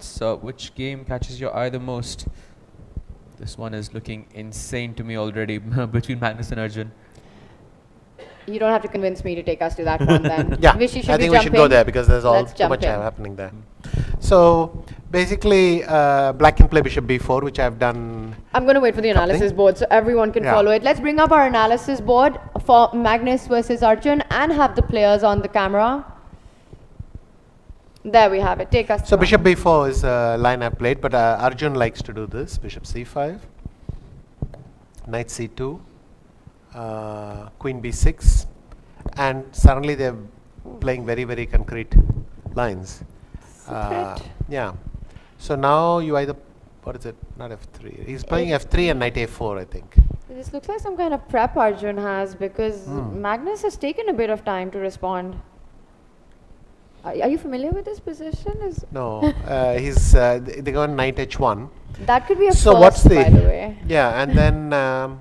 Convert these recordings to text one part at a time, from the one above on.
So, which game catches your eye the most? This one is looking insane to me already between Magnus and Arjun. You don't have to convince me to take us to that one then. Yeah, Vishy, I think we should go there because there's Let's too jump much in. happening there. So basically, black can play bishop b4, which I've done. I'm going to wait for the analysis board so everyone can Yeah. follow it. Let's bring up our analysis board for Magnus versus Arjun and have the players on the camera. There we have it. Take us So to bishop b4 is a line I've played, but Arjun likes to do this. Bishop c5, knight c2, queen b6, and suddenly they're playing very, very concrete lines. Yeah. So now you either, what is it? Not f3. He's playing f3 and knight a4, I think. This looks like some kind of prep Arjun has because Magnus has taken a bit of time to respond. Are you familiar with this position? No, they go on knight h1. That could be a So first, what's the by the way. Yeah, and then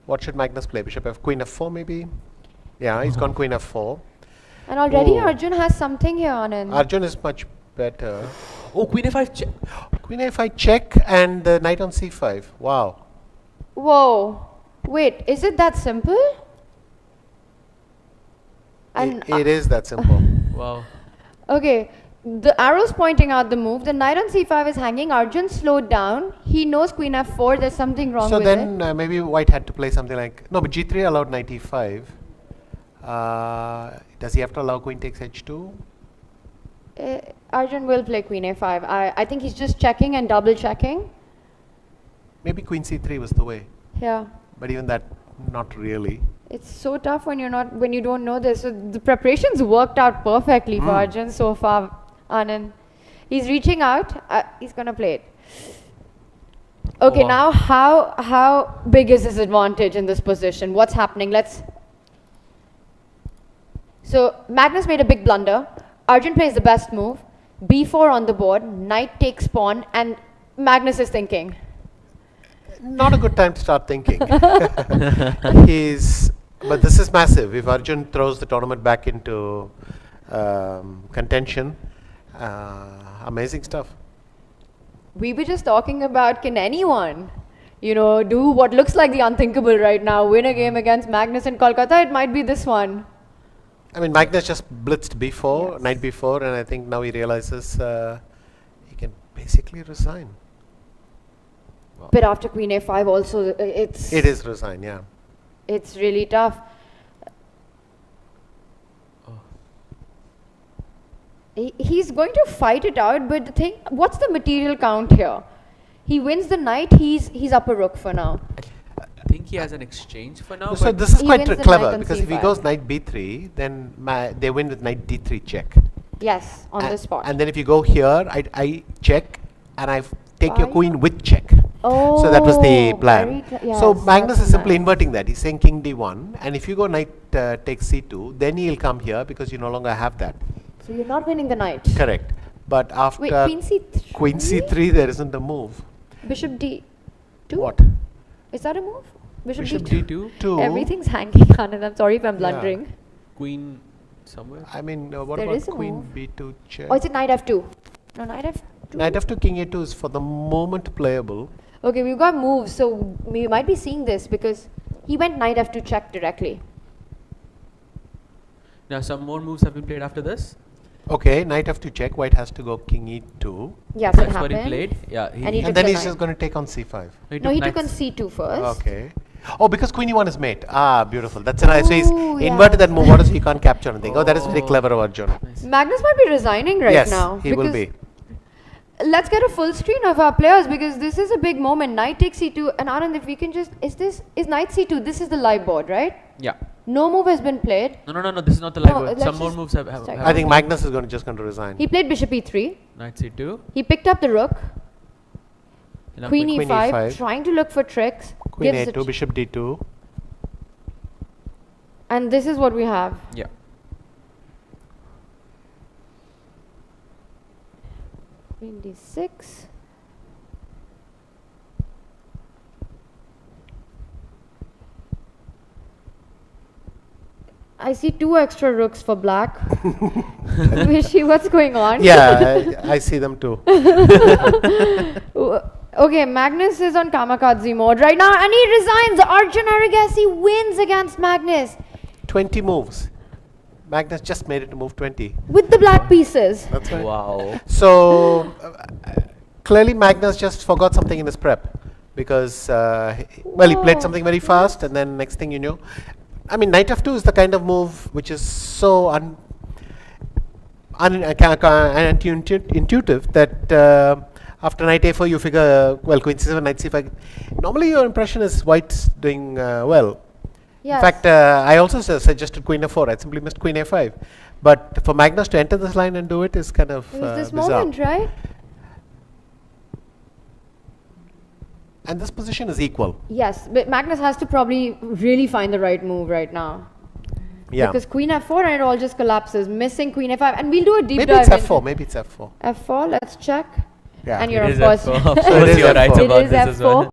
what should Magnus play? Bishop f queen f4 maybe. Yeah, he's gone queen f4. And already Oh. Arjun has something here on him. Arjun is much better. Oh, Queen f5 check. Queen a5 check and the knight on c5. Wow. Whoa. Wait, is it that simple? And It is that simple. Wow. okay, the arrow's pointing out the move. The knight on c5 is hanging. Arjun slowed down. He knows queen f4. There's something wrong So with then it. maybe white had to play something like, no, but g3 allowed knight e5. Does he have to allow queen takes h2? Arjun will play queen a5. I think he's just checking and double checking. Maybe queen c3 was the way, Yeah. but even that, not really. It's so tough when you don't know this. So the preparations worked out perfectly for Arjun so far, Anand. He's reaching out. He's gonna play it. Okay, wow. now how big is his advantage in this position? What's happening? So Magnus made a big blunder. Arjun plays the best move. b4 on the board. Knight takes pawn, and Magnus is thinking. Not a good time to start thinking. But this is massive. If Arjun throws the tournament back into contention, amazing stuff. We were just talking about, can anyone, do what looks like the unthinkable right now, win a game against Magnus in Kolkata? It might be this one. I mean, Magnus just blitzed b4, knight b4, and I think now he realizes he can basically resign. But after queen a5 also, It is resign, yeah. it's really tough. He's going to fight it out, but the thing, what's the material count here? He wins the knight, he's up a rook for now. I think he has an exchange for now. So but this is He quite wins the knight clever on because if he c5. goes knight b3, then they win with knight d3 check. Yes, on the spot. And then if you go here, I check and I take your Why? queen with check. So that was the Oh, plan. yes, So Magnus that's is simply nice. inverting that. He's saying king d1, and if you go knight takes c2, then he'll come here because you no longer have that. So you're not winning the knight. Correct. But after Wait, queen c3? queen c3, there isn't a move. Bishop d2? What? Is that a move? Bishop, Bishop d2? d2, Two. Everything's hanging, Anand. I'm sorry if I'm blundering. queen somewhere. I mean, what There about is a queen move. b2 check? Or is it knight f2? No, knight f2. Knight f2, king a2 is for the moment playable. Okay, we've got moves, so we might be seeing this because he went knight f2 check directly. Now, some more moves have been played after this. Okay, knight f2 check. White has to go king e2. Yes, it That's what happened. he played. Yeah, And he took And then the he's knight. just going to take on c5. No, he took on knights. c2 first. Okay. Oh, because queen e1 is mate. Ah, beautiful. That's nice. So he's Ooh, inverted yeah. that move. What is he can't capture anything? Oh, that is very Oh. clever of Arjun. Nice. Magnus might be resigning right Yes, now. he will because be. Let's get a full screen of our players because this is a big moment. Knight takes c2, and Anand, if we can just, is knight c2? This is the live board, right? Yeah. No move has been played. No. This is not the live No, board. let's Some more just moves have check. I think Magnus is just going to resign. He played bishop e3. Knight c2. He picked up the rook. And now Queen Queen e5, e5. trying to look for tricks. Queen gives a2, it- bishop d2. And this is what we have. Yeah. Queen d6. I see 2 extra rooks for black. Vishy, what's going on? Yeah, I see them too. Okay, Magnus is on kamikaze mode right now and he resigns. Arjun Erigaisi wins against Magnus 20 moves. Magnus just made it to move 20. with the black pieces. That's right. Wow. So clearly Magnus just forgot something in his prep because well, he played Whoa. something very fast, and then next thing you know, I mean, knight f2 is the kind of move which is so intuitive that after knight a4 you figure, well, queen c7, knight c5. Normally your impression is white's doing well. Yes. In fact, I also suggested queen f4. I simply missed queen a5. But for Magnus to enter this line and do it is kind of It was this bizarre. moment, right? And this position is equal. Yes, but Magnus has to probably really find the right move right now. Yeah. Because queen f4 and it all just collapses. Missing queen f5. And we'll do a deep Maybe dive it's f4. into Maybe it's f4. f4, let's check. Yeah. And you're It of is course. F4. Of So it course, is you're right F4. about It is this as well. f4.